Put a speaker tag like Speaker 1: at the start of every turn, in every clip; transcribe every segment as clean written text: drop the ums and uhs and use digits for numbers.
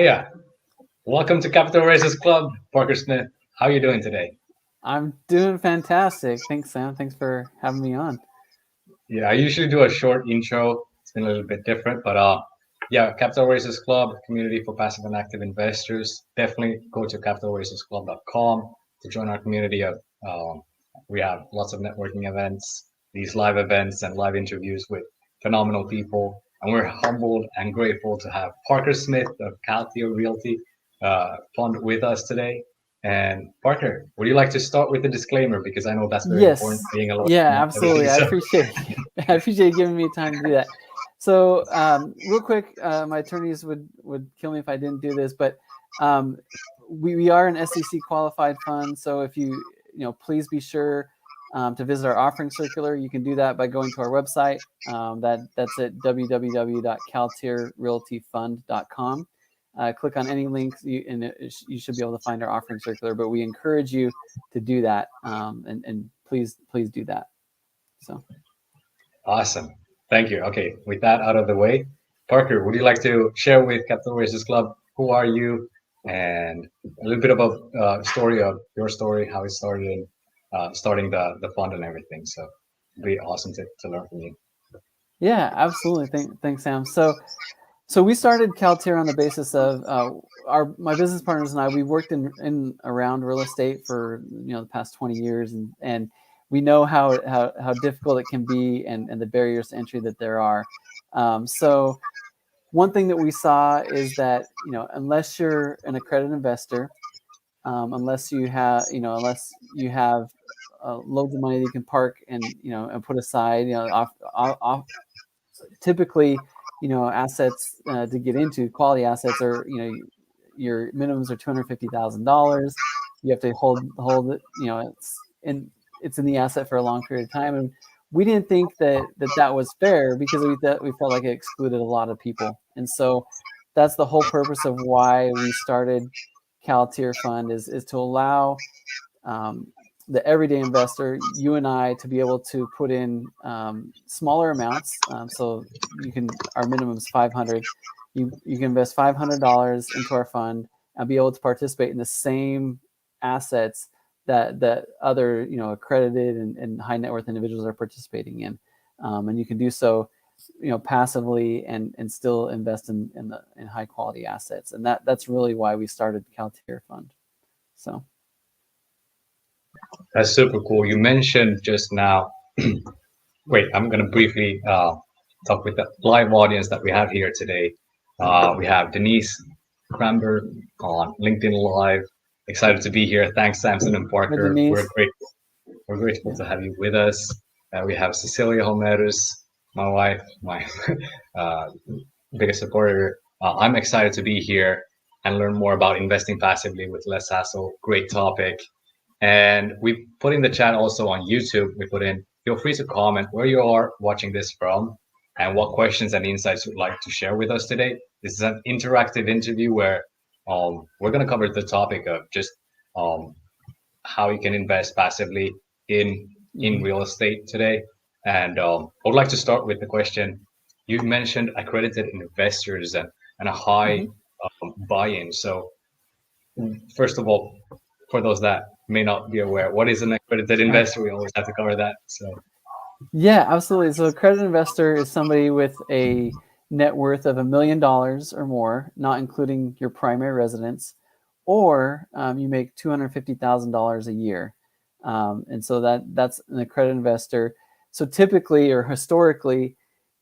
Speaker 1: Hiya. Welcome to Capital Races Club, Parker Smith. How are you doing today?
Speaker 2: I'm doing fantastic. Thanks, Sam. Thanks for having me on.
Speaker 1: Yeah, I usually do a short intro. It's been a little bit different, but yeah, Capital Races Club, community for passive and active investors. Definitely go to capitalracesclub.com to join our community. We have lots of networking events, these live events and live interviews with phenomenal people. And we're humbled and grateful to have Parker Smith of CalTier Realty Fund with us today. And Parker, would you like to start with the disclaimer? Because I know that's very important,
Speaker 2: Yes.
Speaker 1: being a lawyer
Speaker 2: Yeah,
Speaker 1: and everything.
Speaker 2: absolutely. I
Speaker 1: So,
Speaker 2: appreciate I appreciate you giving me time to do that. So, real quick, my attorneys would kill me if I didn't do this, but we are an SEC qualified fund. So if you please be sure to visit our offering circular. You can do that by going to our website. That's at www.caltierrealtyfund.com. Click on any links, and you should be able to find our offering circular. But we encourage you to do that, and please do that. So
Speaker 1: awesome. Thank you. Okay, with that out of the way, Parker, would you like to share with Capital Races Club who are you and a little bit about story of your story, how it started, starting the fund and everything. So it'd be awesome to learn from you.
Speaker 2: yeah, absolutely. Thanks, Sam. So we started CalTier on the basis of my business partners and I. We worked in around real estate for the past 20 years, and we know how difficult it can be and the barriers to entry that there are. So one thing that we saw is that unless you're an accredited investor, unless you have loads of money that you can park and put aside off typically assets to get into quality assets are your minimums are $250,000. You have to hold it, it's in the asset for a long period of time, and we didn't think that was fair because we felt like it excluded a lot of people. And so that's the whole purpose of why we started CalTier Fund is to allow the everyday investor, you and I, to be able to put in smaller amounts. So our minimum is 500. You can invest $500 into our fund and be able to participate in the same assets that other accredited and high net worth individuals are participating in, and you can do so passively and still invest in high quality assets. And that's really why we started CalTier Fund. So.
Speaker 1: That's super cool. You mentioned just now, wait, I'm going to briefly talk with the live audience that we have here today. We have Denise Cramber on LinkedIn Live. Excited to be here. Thanks, Samson and Parker. We're grateful. We're grateful to have you with us. We have Cecilia Homeros, my wife, my biggest supporter. I'm excited to be here and learn more about investing passively with less hassle. Great topic. And we put in the chat also on YouTube, we put in, feel free to comment where you are watching this from and what questions and insights you'd like to share with us today. This is an interactive interview where we're going to cover the topic of just how you can invest passively in real estate today. And I would like to start with the question, you mentioned accredited investors and a high buy-in. So first of all, for those that may not be aware, what is an accredited investor? We always have to cover that. So
Speaker 2: yeah, absolutely. So accredited investor is somebody with a net worth of $1 million or more, not including your primary residence, or you make $250,000 a year. And so that's an accredited investor. So typically or historically,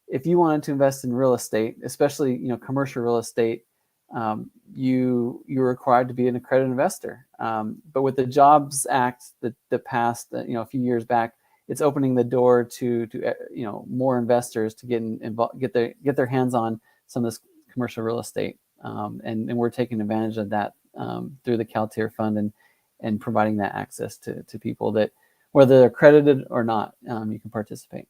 Speaker 2: if you wanted to invest in real estate, especially commercial real estate, you're required to be an accredited investor. But with the Jobs Act that passed a few years back, it's opening the door to more investors to get involved, get their hands on some of this commercial real estate, and we're taking advantage of that through the CalTier Fund and providing that access to people that, whether they're accredited or not, you can participate.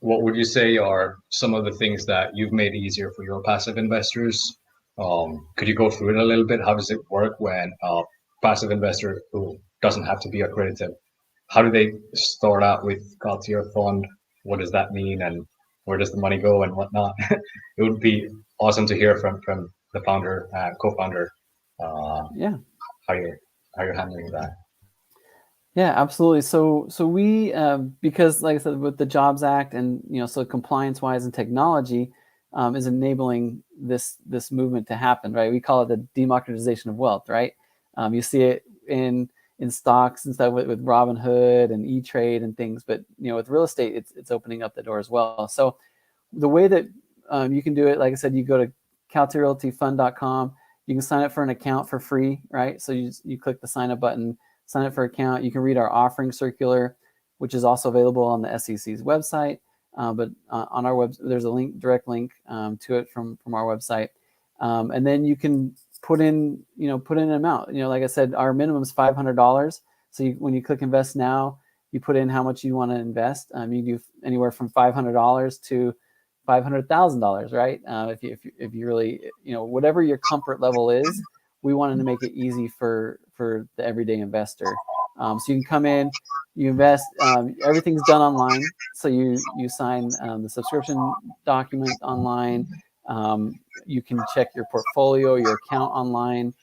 Speaker 1: What would you say are some of the things that you've made easier for your passive investors? Could you go through it a little bit? How does it work when a passive investor who doesn't have to be accredited, how do they start out with CalTier Fund? What does that mean, and where does the money go and whatnot? It would be awesome to hear from the founder, co-founder,
Speaker 2: Yeah.
Speaker 1: how you're handling that.
Speaker 2: Yeah, absolutely. So we, because like I said, with the Jobs Act and, so compliance wise and technology is enabling this movement to happen, right? We call it the democratization of wealth, right? You see it in stocks and stuff with Robinhood and E-Trade and things, but with real estate, it's opening up the door as well. So the way that you can do it, like I said, you go to CalTierFund.com. You can sign up for an account for free, right? So you click the sign up button, sign up for an account. You can read our offering circular, which is also available on the SEC's website. But on our website, there's a direct link to it from our website. And then you can put in an amount. Like I said, our minimum is $500. So when you click invest now, you put in how much you want to invest. You do anywhere from $500 to $500,000, right? If you really, whatever your comfort level is, we wanted to make it easy for the everyday investor. So you can come in, you invest. Everything's done online. So you sign the subscription document online. You can check your portfolio, your account online.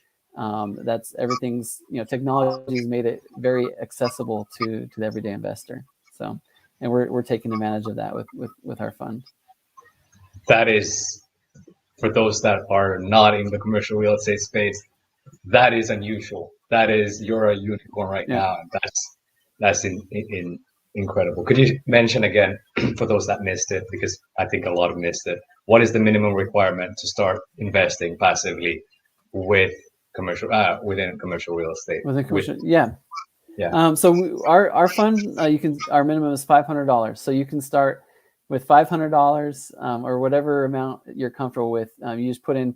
Speaker 2: That's everything's, technology has made it very accessible to the everyday investor. So, and we're taking advantage of that with our fund.
Speaker 1: That is, for those that are not in the commercial real estate space, that is unusual. That is, you're a unicorn right now. That's incredible. Could you mention again for those that missed it, because I think a lot of missed it, what is the minimum requirement to start investing passively with within commercial real estate?
Speaker 2: Within commercial, yeah.
Speaker 1: Yeah.
Speaker 2: So our fund, our minimum is $500. So you can start with $500 or whatever amount you're comfortable with. You just put in,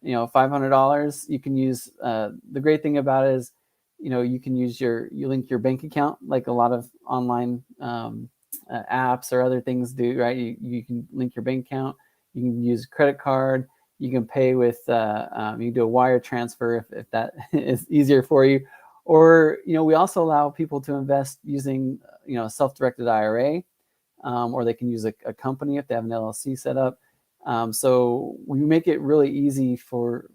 Speaker 2: $500. You can use the great thing about it is, you can use you link your bank account like a lot of online apps or other things do, right? You can link your bank account. You can use a credit card. You can pay with you can do a wire transfer if that is easier for you. Or, we also allow people to invest using, a self-directed IRA, or they can use a company if they have an LLC set up. So we make it really easy for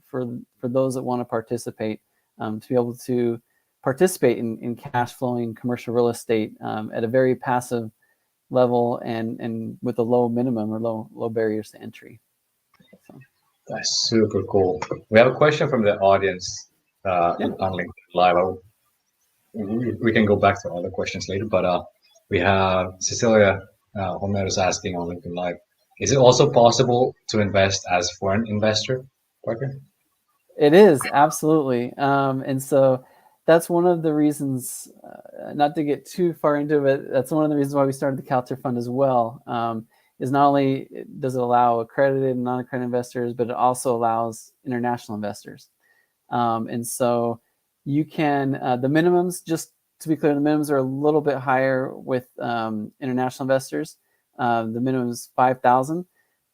Speaker 2: those that want to participate to be able to participate in cash flowing commercial real estate at a very passive level and with a low minimum or low barriers to entry. So.
Speaker 1: That's super cool. We have a question from the audience on LinkedIn Live. We can go back to other questions later, but we have Cecilia Homero's asking on LinkedIn Live, is it also possible to invest as foreign investor, Parker?
Speaker 2: It is, absolutely. And so that's one of the reasons, not to get too far into it, that's one of the reasons why we started the CalTier Fund as well, is not only does it allow accredited and non-accredited investors, but it also allows international investors. And so you can, the minimums, just to be clear, the minimums are a little bit higher with international investors. The minimum is 5,000.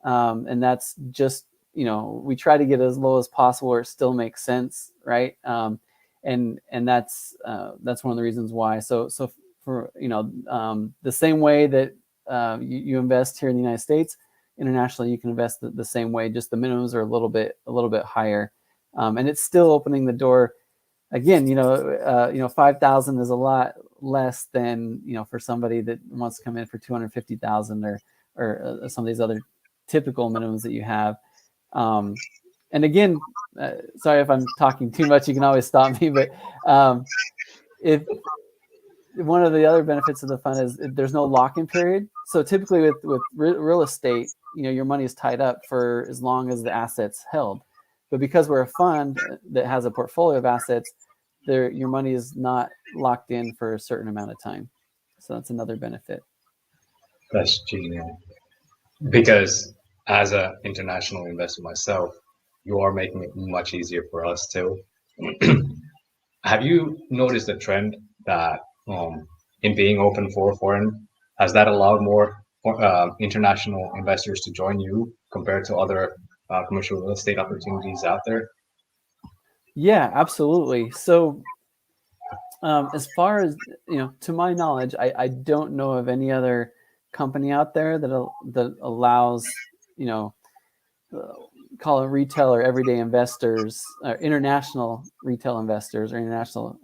Speaker 2: And that's just, we try to get as low as possible where it still makes sense, right? And that's one of the reasons why. So for the same way that you invest here in the United States, internationally you can invest the same way. Just the minimums are a little bit higher, and it's still opening the door. Again, 5,000 is a lot less than for somebody that wants to come in for 250,000 or some of these other typical minimums that you have. And again, sorry if I'm talking too much, you can always stop me, but if one of the other benefits of the fund is there's no lock-in period. So typically with real estate, your money is tied up for as long as the asset's held. But because we're a fund that has a portfolio of assets, your money is not locked in for a certain amount of time. So that's another benefit.
Speaker 1: That's genius. Because as an international investor myself, you are making it much easier for us too. Have you noticed a trend that in being open for foreign, has that allowed more international investors to join you compared to other commercial real estate opportunities out there?
Speaker 2: Yeah, absolutely. So as far as, to my knowledge, I don't know of any other company out there that allows, call it retail or everyday investors, or international retail investors, or international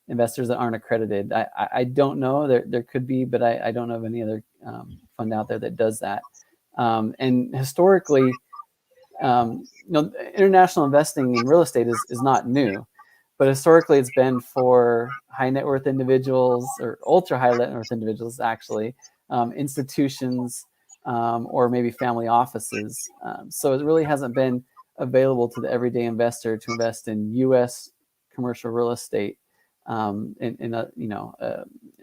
Speaker 2: investors that aren't accredited. I don't know. There could be, but I don't know of any other fund out there that does that. And historically, international investing in real estate is not new, but historically it's been for high net worth individuals, or ultra high net worth individuals, actually, institutions, or maybe family offices. So it really hasn't been available to the everyday investor to invest in U.S. commercial real estate. And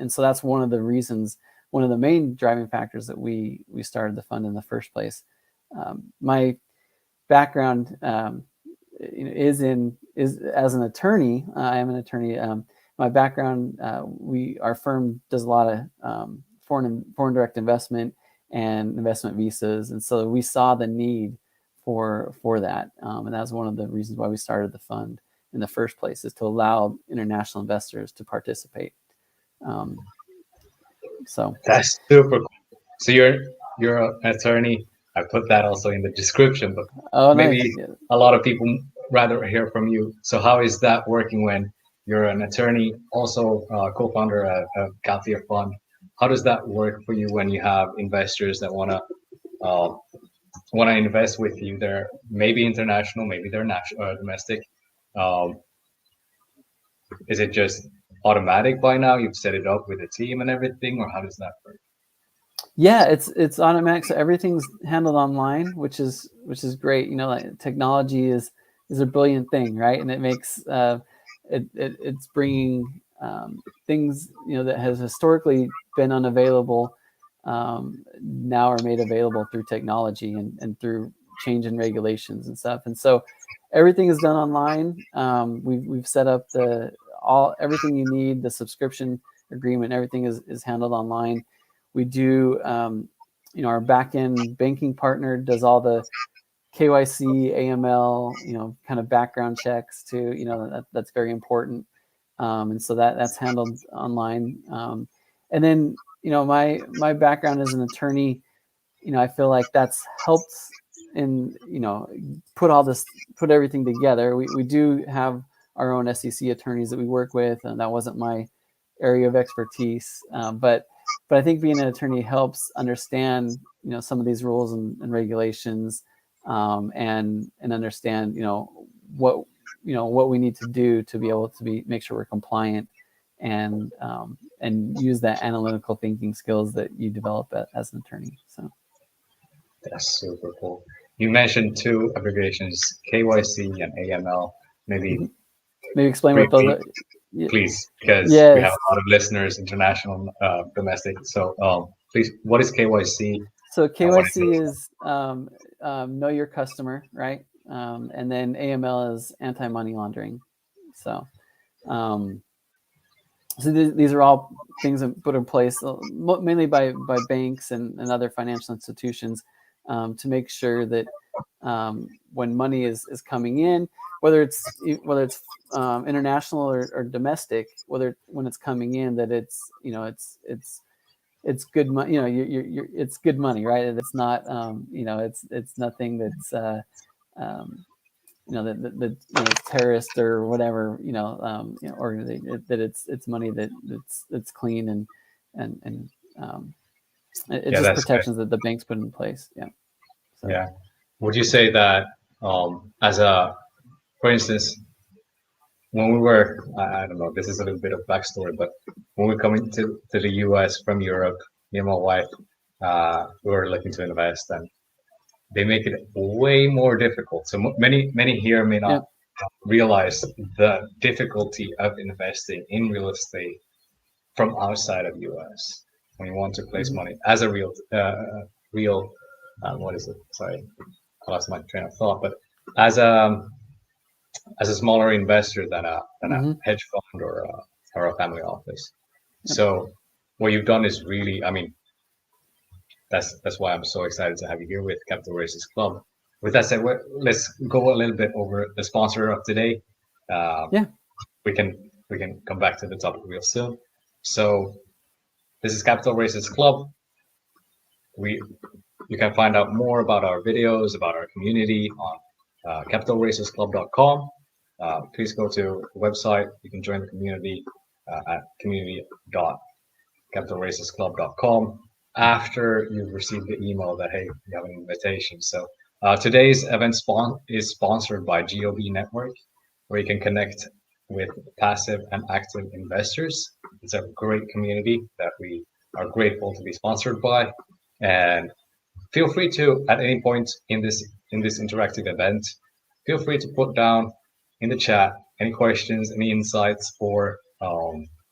Speaker 2: so that's one of the reasons, one of the main driving factors that we started the fund in the first place. My background is as an attorney. I am an attorney. My background, our firm does a lot of foreign direct investment and investment visas, and so we saw the need for that, and that's one of the reasons why we started the fund in the first place, is to allow international investors to participate. So
Speaker 1: that's super cool. So you're an attorney. I put that also in the description, but maybe
Speaker 2: nice. Yeah.
Speaker 1: a lot of people rather hear from you. So how is that working when you're an attorney, also co-founder of CalTier Fund? How does that work for you when you have investors that want to invest with you? They're maybe international, maybe they're domestic. Um, is it just automatic by now? You've set it up with a team and everything, or how does that work?
Speaker 2: Yeah, it's automatic. So everything's handled online, which is great. Like, technology is a brilliant thing, right? And it makes it's bringing things that has historically been unavailable, now are made available through technology and through change in regulations and stuff. And so everything is done online. We've set up everything you need, the subscription agreement, everything is handled online. We do, our back-end banking partner does all the KYC, AML, kind of background checks too. That's very important. And so that's handled online. And then, my background as an attorney, I feel like that's helped in, put everything together. We do have our own SEC attorneys that we work with, and that wasn't my area of expertise. But I think being an attorney helps understand, some of these rules and regulations, and understand, what we need to do to be able to make sure we're compliant, and use that analytical thinking skills that you develop as an attorney. So
Speaker 1: that's super cool. You mentioned two abbreviations, KYC and AML. Maybe
Speaker 2: explain what those are.
Speaker 1: Please, because
Speaker 2: yes.
Speaker 1: We have a lot of listeners, international, domestic. So please, what is KYC?
Speaker 2: So KYC is know your customer, right? And then AML is anti-money laundering. So these are all things that put in place mainly by banks and other financial institutions, to make sure that when money is coming in, whether it's international or domestic, when it's coming in, that it's good money. It's good money, right? It's not it's nothing that's that terrorist or whatever organization, that it's money that's clean, and it's just protections that the banks put in place. Yeah.
Speaker 1: So. Yeah. Would you say that for instance, when we were, I don't know, this is a little bit of backstory, but when we come to the US from Europe, me and my wife, we were looking to invest, and they make it way more difficult. So many here may not realize the difficulty of investing in real estate from outside of US. When you want to place money as a real, what is it? Sorry, I lost my train of thought. But as a smaller investor than a hedge fund or a family office. So what you've done is really, I mean, that's why I'm so excited to have you here with Capital Races Club. With that said, let's go a little bit over the sponsor of today. We can come back to the topic real soon. So this is Capital Races Club. You can find out more about our videos, about our community on capitalracersclub.com. Please go to the website. You can join the community at community.capitalracersclub.com after you've received the email that, hey, you have an invitation. So today's event is sponsored by GOB Network, where you can connect with passive and active investors. It's a great community that we are grateful to be sponsored by. And feel free to, at any point in this interactive event, feel free to put down in the chat any questions, any insights, or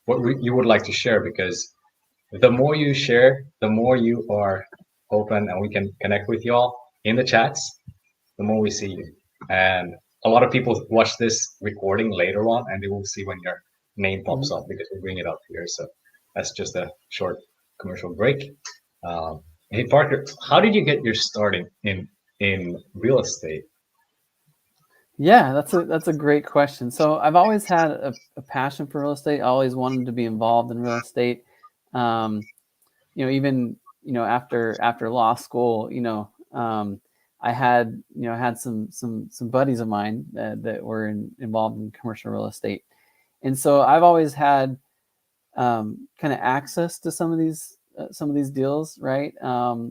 Speaker 1: what you would like to share, because the more you share, the more you are open and we can connect with y'all in the chats, the more we see you. And a lot of people watch this recording later on and they will see when your name pops up because we bring it up here. So that's just a short commercial break. Hey Parker, how did you get your starting in real estate?
Speaker 2: Yeah, that's a great question. So I've always had a passion for real estate. I always wanted to be involved in real estate. Even after law school, I had some buddies of mine that were involved in commercial real estate, and so I've always had kind of access to some of these deals, right?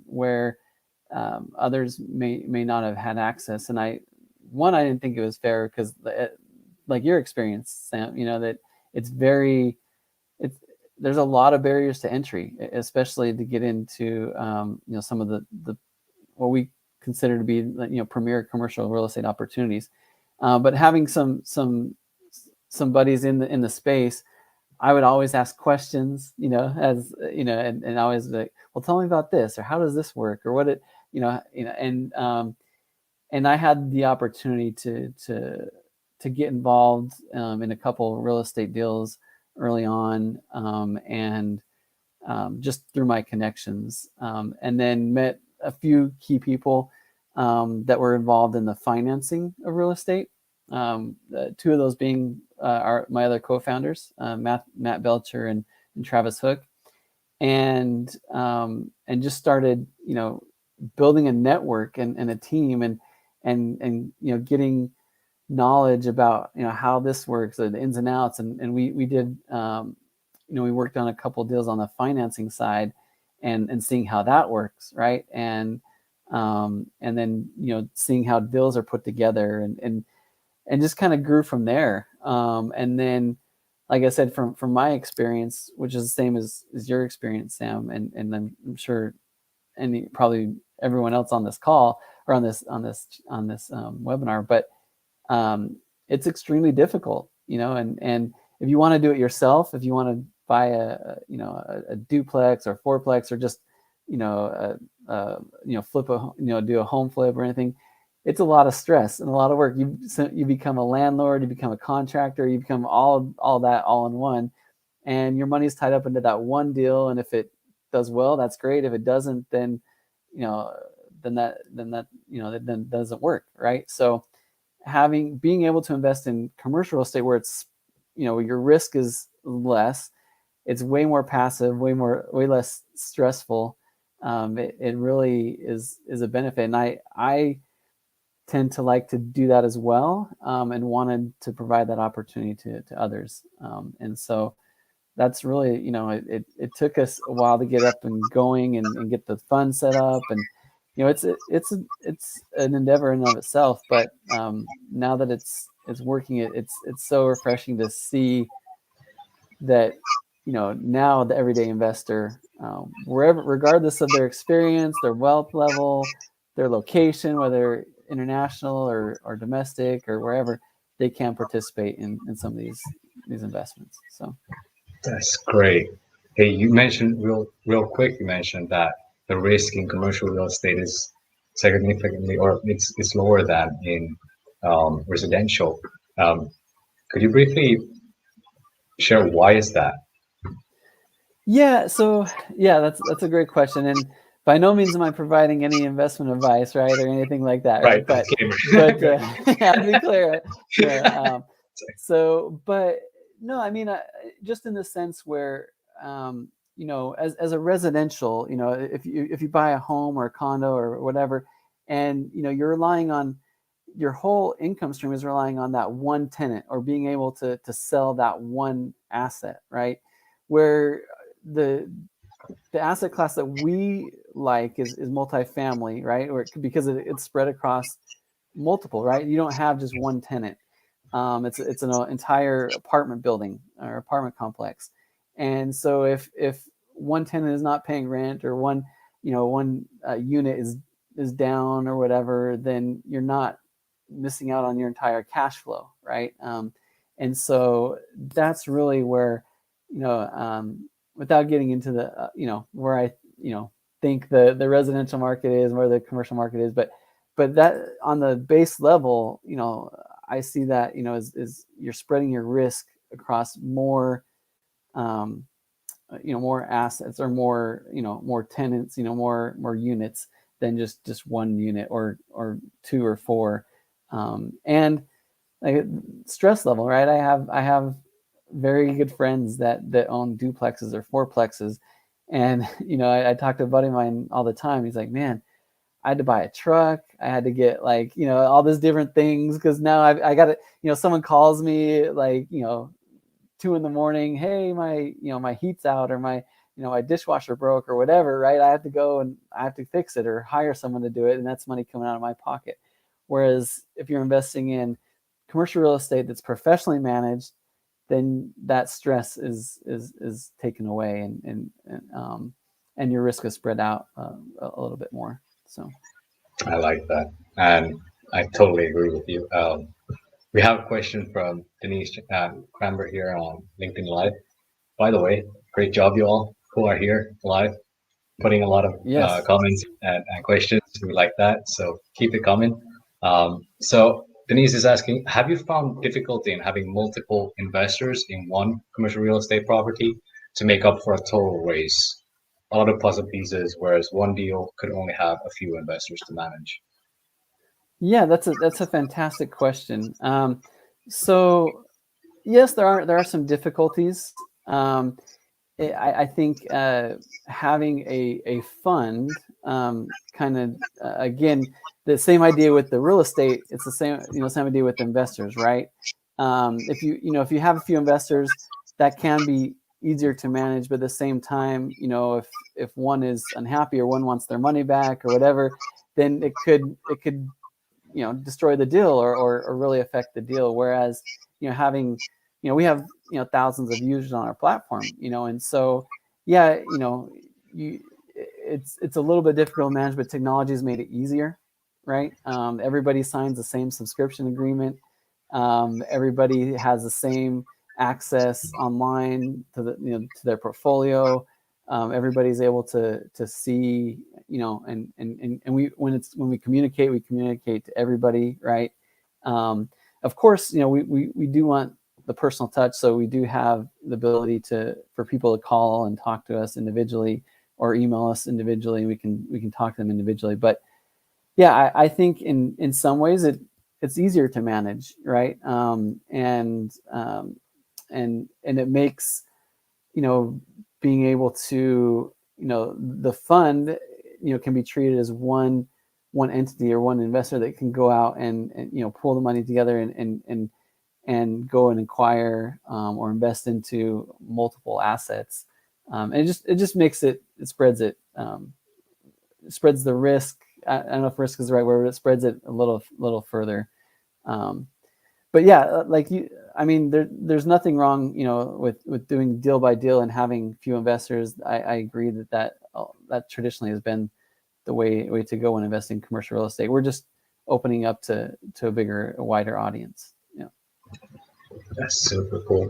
Speaker 2: Where others may not have had access, and I didn't think it was fair because, like your experience, Sam, that there's a lot of barriers to entry, especially to get into some of the what we consider to be premier commercial real estate opportunities. But having some buddies in the space, I would always ask questions, and always like, well, tell me about this, or how does this work, or what it, and I had the opportunity to get involved in a couple of real estate deals early on, and just through my connections, and then met a few key people that were involved in the financing of real estate. Two of those being are my other co-founders, Matt Belcher and Travis Hook, and just started building a network and a team and getting knowledge about how this works, the ins and outs, and we did we worked on a couple of deals on the financing side and seeing how that works, right? And then seeing how deals are put together and just kind of grew from there. And then, like I said, from my experience, which is the same as your experience, Sam, and I'm sure probably everyone else on this call or on this webinar, but it's extremely difficult, and if you want to do it yourself, if you want to buy a duplex or fourplex, or just flip do a home flip or anything, it's a lot of stress and a lot of work. You become a landlord, you become a contractor, you become all that all in one, and your money's tied up into that one deal. And if it does well, that's great. If it doesn't, then that doesn't work, right? So being able to invest in commercial real estate where it's your risk is less, it's way more passive, way less stressful. It really is a benefit, and I tend to like to do that as well, and wanted to provide that opportunity to others. And so that's really, it took us a while to get up and going and get the fund set up, and it's an endeavor in and of itself. But now that it's working, it's so refreshing to see that now the everyday investor, regardless of their experience, their wealth level, their location, whether international or domestic or wherever, they can participate in some of these investments. So
Speaker 1: that's great. Hey, you mentioned real quick. You mentioned that the risk in commercial real estate is significantly, or it's lower than in residential. Could you briefly share why is that?
Speaker 2: Yeah, so that's a great question, and by no means am I providing any investment advice, right, or anything like that, right? But to be clear, but no, I mean, just in the sense where as a residential, if you buy a home or a condo or whatever, and you're relying on, your whole income stream is relying on that one tenant or being able to sell that one asset, right? Where the asset class that we like is multifamily, right? Or because it's spread across multiple, right? You don't have just one tenant. It's an entire apartment building or apartment complex, and so if one tenant is not paying rent, or one unit is down or whatever, then you're not missing out on your entire cash flow, right? And so that's really where, without getting into the where I think the residential market is and where the commercial market is, but that on the base level, I see that is you're spreading your risk across more more assets, or more tenants, more units than just one unit or two or four. And like stress level, right? I have very good friends that own duplexes or fourplexes, and I talk to a buddy of mine all the time. He's like, man, I had to buy a truck. I had to get all these different things, because now I got to, someone calls me like 2 a.m. Hey, my heat's out, or my dishwasher broke or whatever, right? I have to go and I have to fix it or hire someone to do it, and that's money coming out of my pocket. Whereas if you're investing in commercial real estate that's professionally managed, then that stress is taken away, and your risk is spread out a little bit more. So
Speaker 1: I like that, and I totally agree with you. We have a question from Denise Cramber here on LinkedIn Live. By the way, great job, you all who are here live, putting a lot of
Speaker 2: yes.
Speaker 1: comments and questions. We like that, so keep it coming. So Denise is asking, have you found difficulty in having multiple investors in one commercial real estate property to make up for a total raise? A lot of puzzle pieces, whereas one deal could only have a few investors to manage.
Speaker 2: Yeah, that's a fantastic question. So yes, there are some difficulties. I think having a fund, kind of again, the same idea with the real estate. It's the same idea with investors, right? If you have a few investors, that can be easier to manage, but at the same time, if one is unhappy or one wants their money back or whatever, then it could destroy the deal, or really affect the deal. Whereas having we have thousands of users on our platform, and so yeah, it's a little bit difficult to manage, but technology has made it easier, right? Everybody signs the same subscription agreement. Everybody has the same access online to to their portfolio. Everybody's able to see, and when we communicate to everybody, right? Of course, we do want the personal touch, so we do have the ability for people to call and talk to us individually, or email us individually. We can talk to them individually. But yeah, I think in some ways it's easier to manage, right? And it makes being able to the fund can be treated as one entity or one investor that can go out and pull the money together and go and acquire or invest into multiple assets. And it just makes it spreads the risk. I don't know if risk is the right word, but it spreads it a little further. But yeah, there's nothing wrong, with doing deal by deal and having few investors. I agree that traditionally has been the way to go when investing in commercial real estate. We're just opening up to a wider audience. Yeah.
Speaker 1: That's super cool.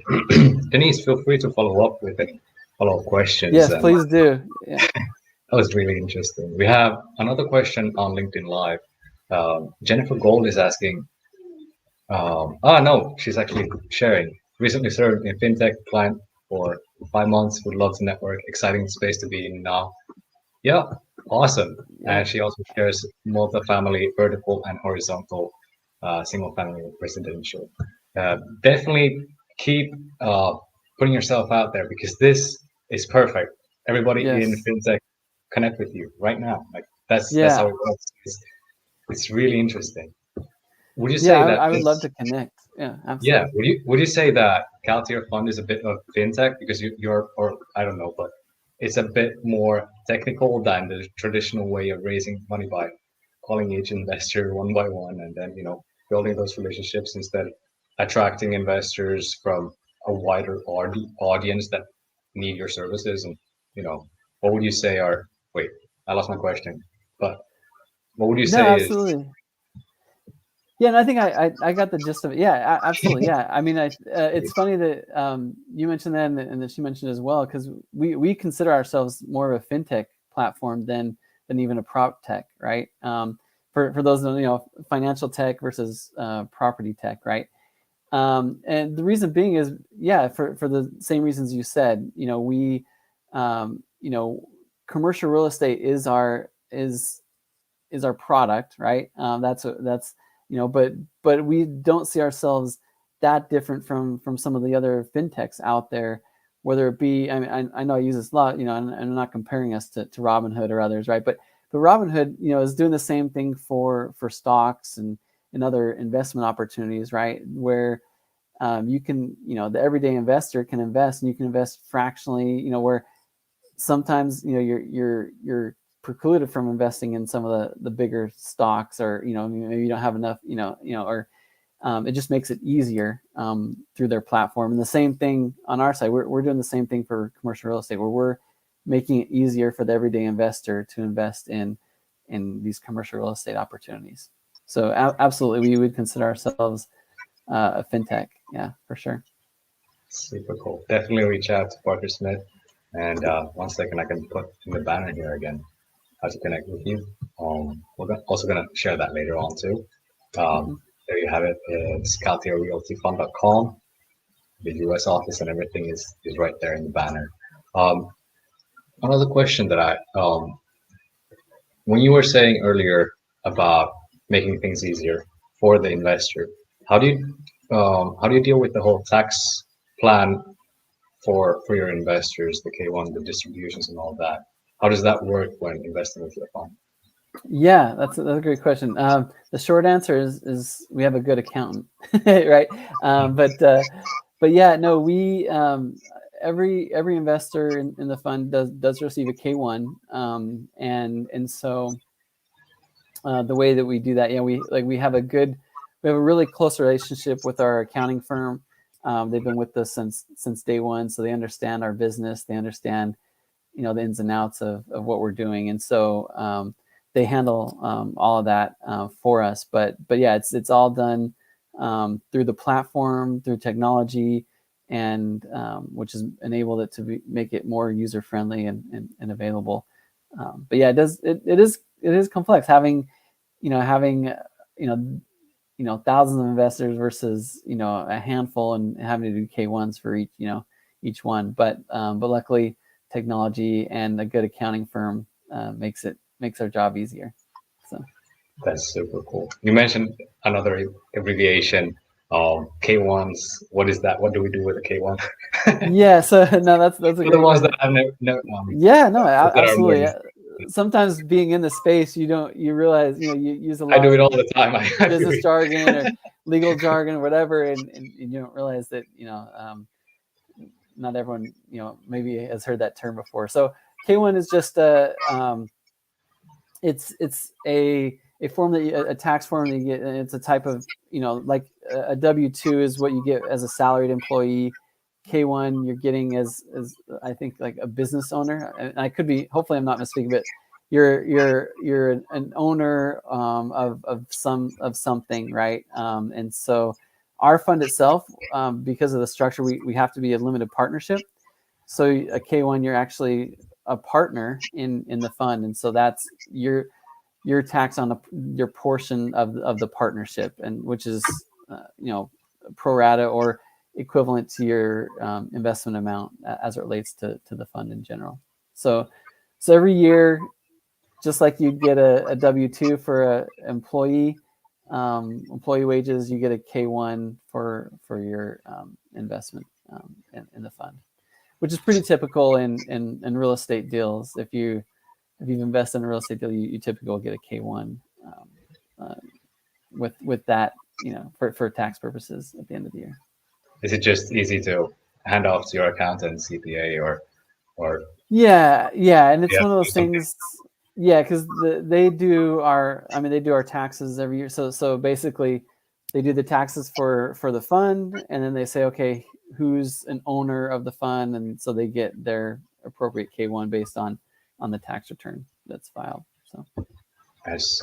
Speaker 1: Denise, feel free to follow up with any follow-up questions.
Speaker 2: Yes, please do. Yeah.
Speaker 1: That was really interesting. We have another question on LinkedIn Live. Jennifer Gold is asking, no, she's actually sharing. Recently served in FinTech client for 5 months. Would love to network. Exciting space to be in now. Yeah, awesome.
Speaker 2: Yeah.
Speaker 1: And she also shares multifamily, vertical and horizontal, single family residential. Definitely keep putting yourself out there, because this is perfect. everybody in
Speaker 2: Yes.
Speaker 1: FinTech connect with you right now. Like that's how
Speaker 2: Yeah.
Speaker 1: it works. It's really interesting. Would you
Speaker 2: Yeah.
Speaker 1: say that
Speaker 2: I would love
Speaker 1: this,
Speaker 2: to connect. Yeah,
Speaker 1: yeah,
Speaker 2: absolutely.
Speaker 1: would you say that CalTier Fund is a bit of FinTech because you're, or I don't know, but it's a bit more technical than the traditional way of raising money by calling each investor one by one and then, building those relationships instead of attracting investors from a wider audience that need your services. And, what would you say are, wait, I lost my question, but what would you
Speaker 2: No,
Speaker 1: say is,
Speaker 2: absolutely. Yeah, and I think I got the gist of it. Yeah, absolutely. Yeah, I mean, it's funny that you mentioned that and that she mentioned as well, because we consider ourselves more of a fintech platform than even a prop tech, right? For those financial tech versus property tech, right? And the reason being is, yeah, for the same reasons you said. We, commercial real estate is our product, right? That's but we don't see ourselves that different from some of the other fintechs out there, whether it be, I mean, I know I use this a lot, and I'm not comparing us to Robinhood or others, right? But Robinhood, is doing the same thing for stocks and other investment opportunities, right? Where you can, the everyday investor can invest, and you can invest fractionally, where sometimes you're precluded from investing in some of the bigger stocks, or maybe you don't have enough, or it just makes it easier through their platform. And the same thing on our side, we're doing the same thing for commercial real estate, where we're making it easier for the everyday investor to invest in these commercial real estate opportunities. So absolutely, we would consider ourselves a fintech. Yeah, for sure.
Speaker 1: super cool. Definitely reach out to Parker Smith. And 1 second, I can put in the banner here again how to connect with you. Also gonna share that later on too.
Speaker 2: Mm-hmm.
Speaker 1: There you have it. It's CalTierRealtyFund.com. The US office and everything is right there in the banner. Um, Another question that when you were saying earlier about making things easier for the investor, how do you deal with the whole tax plan for your investors, the K1, the distributions, and all that? How does that work when investing with your fund?
Speaker 2: Yeah, that's a great question. The short answer is we have a good accountant, right? But yeah, no, we every investor in the fund does receive a K1, and so the way that we do that, we have a really close relationship with our accounting firm. They've been with us since day one, so they understand our business. They understand the ins and outs of what we're doing, and so they handle all of that for us. But yeah, it's all done through the platform, through technology, and which has enabled it to make it more user friendly and available. But yeah, it is complex having thousands of investors versus a handful, and having to do K1s for each one. But luckily, technology and a good accounting firm makes our job easier. So
Speaker 1: That's super cool. You mentioned another abbreviation, K1s. What is that? What do we do with a K1?
Speaker 2: yeah, so no, that's a
Speaker 1: For the
Speaker 2: great
Speaker 1: ones that
Speaker 2: question.
Speaker 1: have
Speaker 2: Yeah, no,
Speaker 1: that are more
Speaker 2: absolutely.
Speaker 1: new.
Speaker 2: Sometimes being in the space, you realize you use a
Speaker 1: I
Speaker 2: lot
Speaker 1: do it
Speaker 2: of
Speaker 1: all the time. I do
Speaker 2: business
Speaker 1: it.
Speaker 2: jargon or legal jargon or whatever, and you don't realize that not everyone maybe has heard that term before. So K1 is just it's a form a tax form that you get, and it's a type of like a W-2 is what you get as a salaried employee. K1 you're getting as I think like a business owner, and I could be, hopefully I'm not misspeaking, but you're an owner of something, right? And so our fund itself, because of the structure, we have to be a limited partnership. So a K1, you're actually a partner in the fund, and so that's your tax on your portion of the partnership, and which is pro rata or equivalent to your investment amount as it relates to the fund in general. So every year, just like you get a W-2 for a employee wages, you get a K1 for your investment in the fund. which is pretty typical in real estate deals. If you've invested in a real estate deal, you typically will get a K1 with that, for tax purposes at the end of the year.
Speaker 1: Is it just easy to hand off to your accountant, CPA, or
Speaker 2: Yeah, and it's
Speaker 1: yeah,
Speaker 2: one of those
Speaker 1: something?
Speaker 2: things. Yeah, because they do our taxes every year. So basically, they do the taxes for the fund, and then they say, okay, who's an owner of the fund, and so they get their appropriate K1 based on the tax return that's filed. So
Speaker 1: As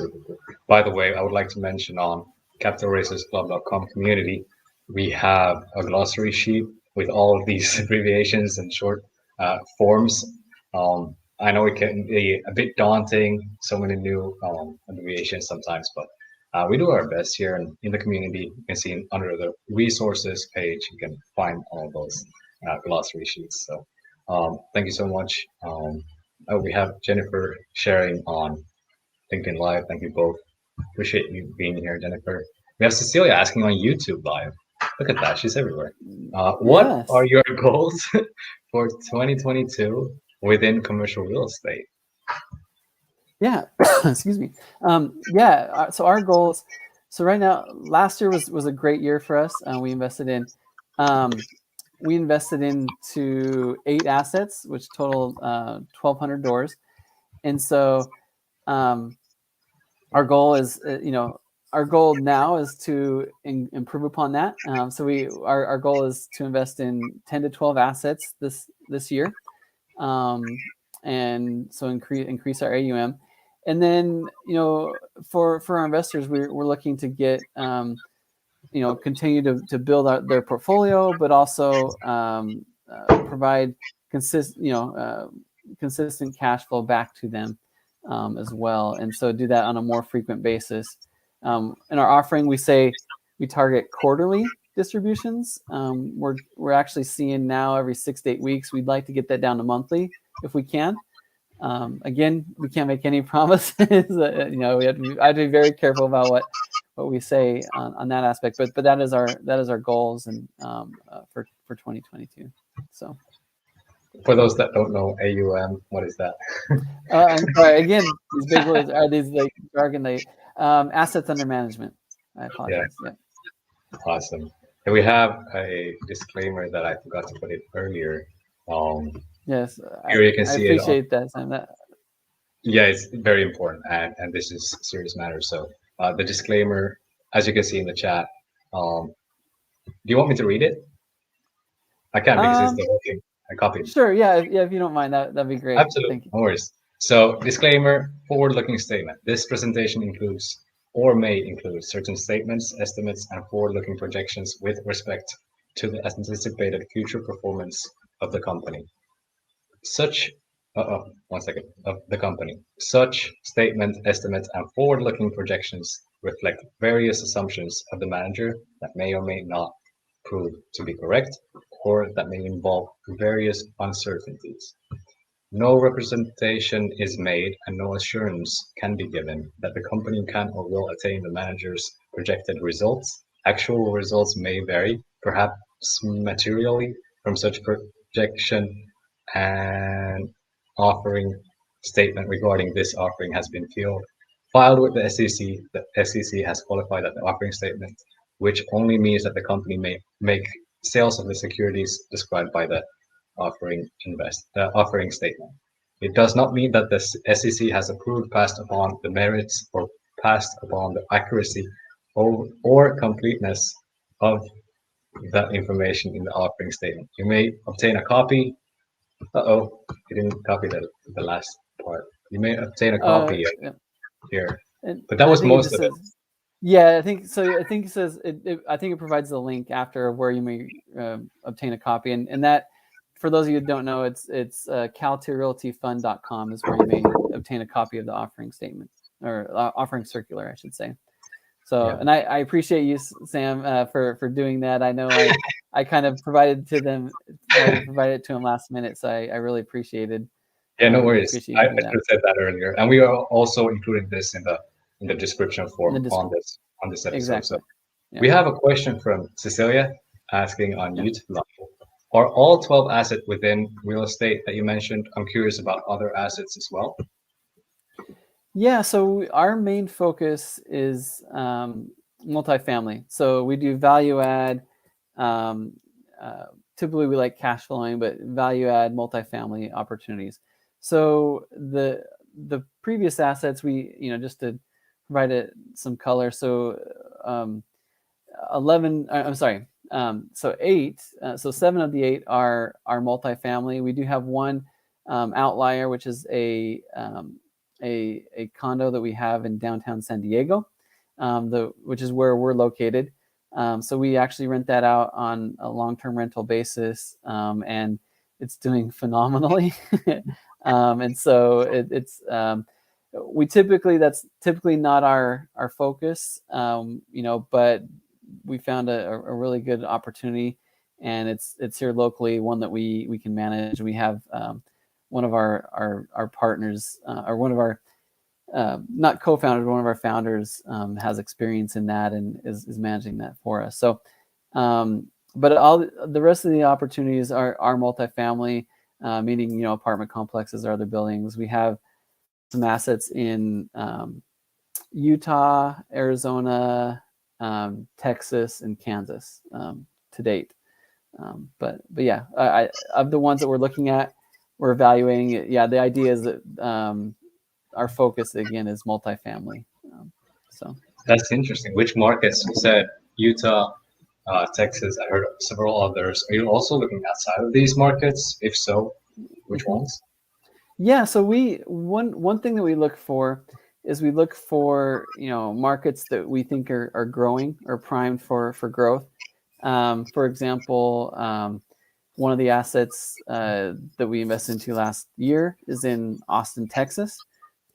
Speaker 1: by the way, I would like to mention on capitalracersclub.com community, we have a glossary sheet with all of these abbreviations and short forms. I know it can be a bit daunting, so many new abbreviations sometimes, but we do our best here. And in the community, you can see under the resources page, you can find all those glossary sheets. So thank you so much. We have Jennifer sharing on LinkedIn Live. Thank you both. Appreciate you being here, Jennifer. We have Cecilia asking on YouTube Live. Look at that. She's everywhere. What
Speaker 2: yes,
Speaker 1: are your goals for 2022 within commercial real estate?
Speaker 2: yeah. Excuse me. So our goals. So right now, last year was a great year for us. We invested into 8 assets, which totaled 1,200 doors. And so our goal is, our goal now is to improve upon that. So our goal is to invest in 10 to 12 assets this year, and so increase our AUM. And then for our investors, we're looking to get continue to build their portfolio, but also provide consistent cash flow back to them as well. And so do that on a more frequent basis. In our offering, we target quarterly distributions. We're actually seeing now every 6 to 8 weeks. We'd like to get that down to monthly if we can. Again, we can't make any promises. I have to be very careful about what we say on that aspect. But that is our goals and for 2022. So.
Speaker 1: For those that don't know, AUM, what is that?
Speaker 2: I'm sorry. Again, these big words are these like jargon. Assets under management. I apologize. Yeah.
Speaker 1: Awesome. And we have a disclaimer that I forgot to put it earlier.
Speaker 2: Yes,
Speaker 1: Here you can see
Speaker 2: appreciate that, Sam.
Speaker 1: Yeah, it's very important, and this is serious matter. So the disclaimer, as you can see in the chat, do you want me to read it? I can because it's the whole thing. I copied.
Speaker 2: Sure. Yeah. If you don't mind, that'd be great.
Speaker 1: Absolutely.
Speaker 2: Thank you.
Speaker 1: No worries. So disclaimer, forward-looking statement. This presentation includes or may include certain statements, estimates, and forward-looking projections with respect to the anticipated future performance of the company. Of the company. Such statement, estimates, and forward-looking projections reflect various assumptions of the manager that may or may not prove to be correct, or that may involve various uncertainties. No representation is made and no assurance can be given that the company can or will attain the manager's projected results. Actual results may vary, perhaps materially, from such projection, and offering statement regarding this offering has been filed with the SEC. The SEC has qualified that the offering statement, which only means that the company may make sales of the securities described by the offering statement. It does not mean that the SEC has approved, passed upon the merits, or passed upon the accuracy or completeness of that information in the offering statement. You may obtain a copy. You didn't copy the last part. You may obtain a copy here, but that was most of it.
Speaker 2: Yeah, I think so. I think it says I think it provides the link after where you may obtain a copy, and that, for those of you who don't know, it's CalTierFund.com is where you may obtain a copy of the offering statement, or offering circular, I should say. So, yeah. And I appreciate you, Sam, for doing that. I know I kind of provided it to them last minute, so I really appreciated.
Speaker 1: Yeah, no worries. I should have said that earlier, and we are also including this in the description form on this episode. Exactly. So we have a question from Cecilia asking on YouTube Live. are all 12 assets within real estate that you mentioned? I'm curious about other assets as well.
Speaker 2: Yeah, so our main focus is multifamily. So we do value add. Um, Typically, we like cash flowing, but value add multifamily opportunities. So the previous assets, we just to provide some color. So 11. I'm sorry. So 8. So 7 of the 8 are multifamily. We do have one outlier, which is a condo that we have in downtown San Diego, which is where we're located. So we actually rent that out on a long-term rental basis, and it's doing phenomenally. And so it's that's typically not our focus, but we found a really good opportunity, and it's here locally, one that we can manage. We have one of our partners, or one of our not co-founders, one of our founders has experience in that and is managing that for us. So, but all the rest of the opportunities are multifamily, meaning apartment complexes or other buildings. We have some assets in Utah, Arizona, Texas, and Kansas to date. But yeah, of the ones that we're looking at, we're evaluating. Yeah, the idea is that our focus again is multifamily. So
Speaker 1: That's interesting. Which markets? You said Utah, Texas. I heard of several others. Are you also looking outside of these markets? If so, which ones?
Speaker 2: Yeah, so one thing that we look for is we look for markets that we think are growing or primed for growth. For example, one of the assets that we invested into last year is in Austin, Texas.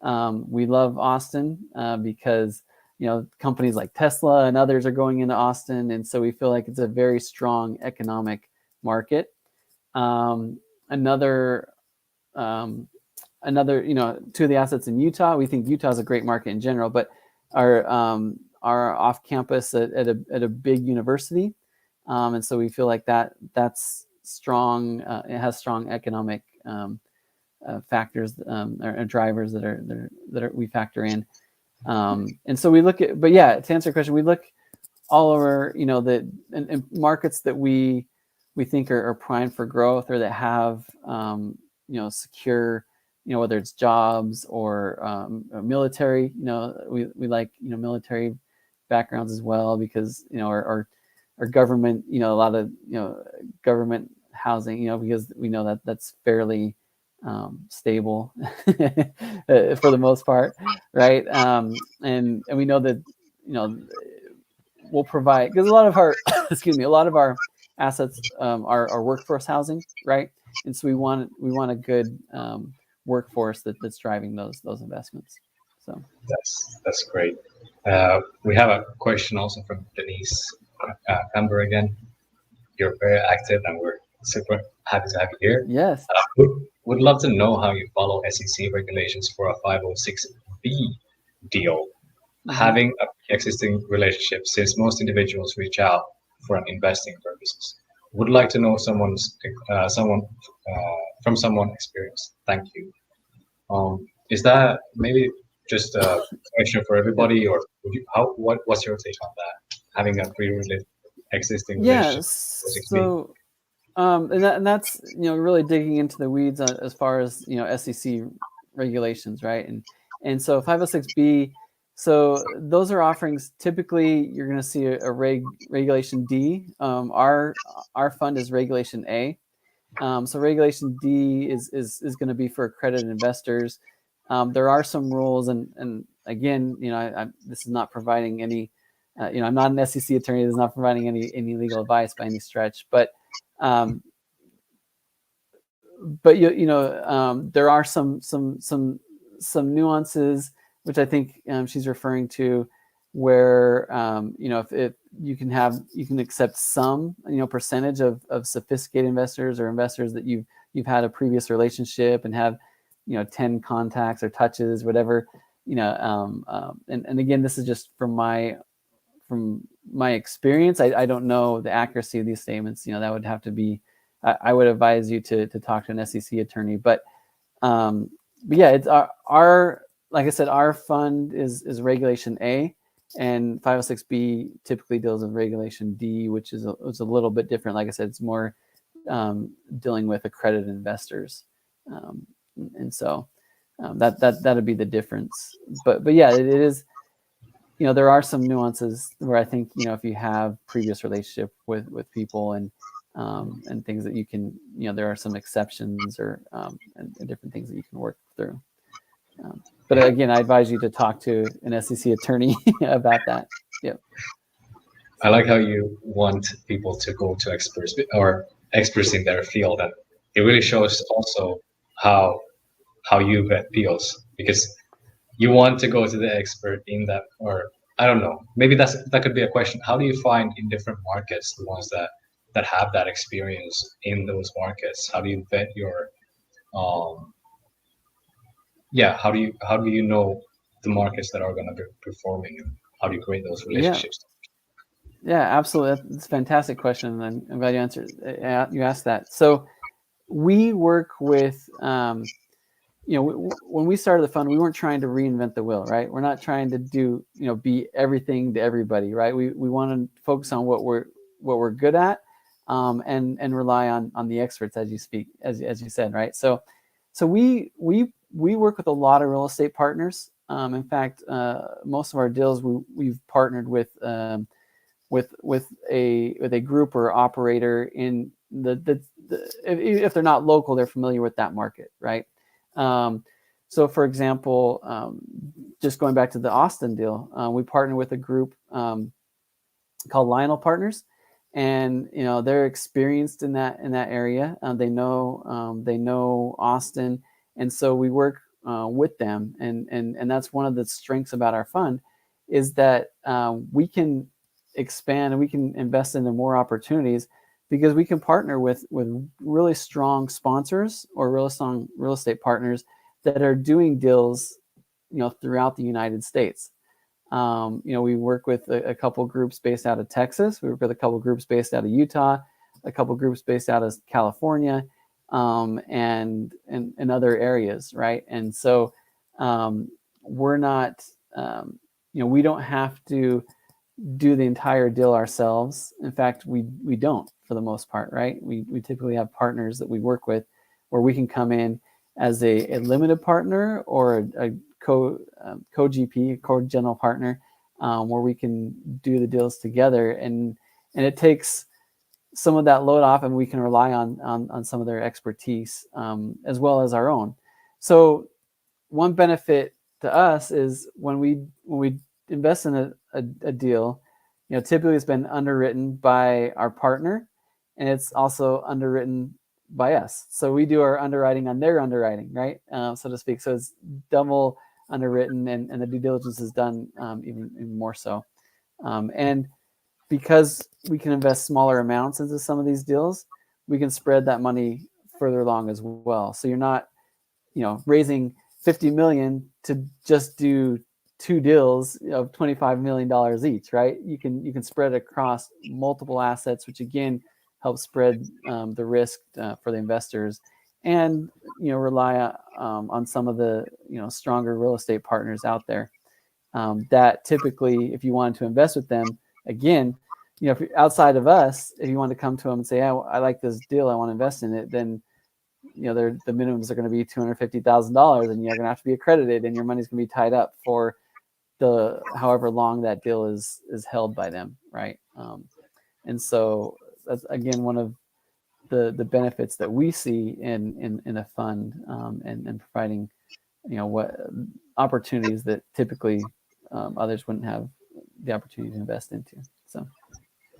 Speaker 2: We love Austin because companies like Tesla and others are going into Austin, and so we feel like it's a very strong economic market. Another two of the assets in Utah. We think Utah is a great market in general, but are off campus at a big university, and so we feel like that's strong. It has strong economic factors or drivers that are we factor in, and so we look at. But yeah, to answer your question, we look all over the in markets that we think are primed for growth, or that have secure, whether it's jobs or military. We like military backgrounds as well, because our government, a lot of government housing, because we know that that's fairly stable for the most part, right? And we know that we'll provide, because a lot of our excuse me, a lot of our assets are workforce housing, right? And so we want a good workforce that's driving those investments. So
Speaker 1: that's great. We have a question also from Denise Camber again. You're very active, and we're super happy to have you here.
Speaker 2: Yes.
Speaker 1: Would love to know how you follow SEC regulations for a 506B deal. Having a existing relationship, since most individuals reach out for an investing purposes. Would like to know someone experienced. Thank you. Is that maybe just a question for everybody, or what's your take on that? Having a existing relationship.
Speaker 2: So and that's really digging into the weeds as far as SEC regulations, right? And so 506B, so those are offerings. Typically, you're going to see a regulation D. Our fund is regulation A. So regulation D is going to be for accredited investors. There are some rules, and again, this is not providing any. I'm not an SEC attorney. This is not providing any legal advice by any stretch, but there are some nuances, which I think she's referring to, where if you can accept some percentage of sophisticated investors, or investors that you've had a previous relationship and have 10 contacts or touches, whatever, and again, this is just from my experience. I don't know the accuracy of these statements. That would have to be I would advise you to talk to an SEC attorney. But yeah, it's our like I said, our fund is Regulation A, and 506B typically deals with Regulation D, which is a little bit different. Like I said, it's more dealing with accredited investors, and so that'd be the difference. But yeah, it is. There are some nuances where I think if you have previous relationship with people and things that you can there are some exceptions or and different things that you can work through. But again, I advise you to talk to an SEC attorney about that. Yep.
Speaker 1: I like how you want people to go to experts or experts in their field, and it really shows also how you vet deals, because you want to go to the expert in that, or I don't know, maybe that could be a question. How do you find in different markets the ones that have that experience in those markets? How do you vet your how do you know the markets that are going to be performing, and how do you create those relationships?
Speaker 2: Yeah, absolutely. That's a fantastic question, and I'm glad you asked that. So we work with when we started the fund, we weren't trying to reinvent the wheel, right? We're not trying to do be everything to everybody, right? We want to focus on what we're good at, and rely on the experts, as you said, right? So we work with a lot of real estate partners. In fact, most of our deals we've partnered with a group or operator in if they're not local, they're familiar with that market, right? So for example, just going back to the Austin deal, we partnered with a group called Lionel Partners, and they're experienced in that area. They know Austin, and so we work with them, and that's one of the strengths about our fund, is that we can expand and we can invest into more opportunities because we can partner with really strong sponsors or really strong real estate partners that are doing deals throughout the United States. We work with a couple groups based out of Texas. We work with a couple groups based out of Utah, a couple groups based out of California, and other areas, right? And so we're not, we don't have to do the entire deal ourselves. In fact, we don't, for the most part, right? We typically have partners that we work with where we can come in as a limited partner or a co-GP, co-general partner, where we can do the deals together, and it takes some of that load off, and we can rely on some of their expertise, as well as our own. So one benefit to us is when we invest in a deal, typically it's been underwritten by our partner, and it's also underwritten by us. So we do our underwriting on their underwriting, right? So to speak. So it's double underwritten, and the due diligence is done even more so. And because we can invest smaller amounts into some of these deals, we can spread that money further along as well. So you're not, raising $50 million to just do 2 deals of $25 million each, right? You can spread across multiple assets, which again helps spread the risk for the investors, and rely on some of the stronger real estate partners out there that typically, if you wanted to invest with them, again, if you're outside of us, if you want to come to them and say, I like this deal, I want to invest in it, then the minimums are going to be $250,000, and you're going to have to be accredited, and your money's going to be tied up for the however long that deal is held by them, right? And so that's again one of the benefits that we see in a fund, and providing what opportunities that typically others wouldn't have the opportunity to invest into. So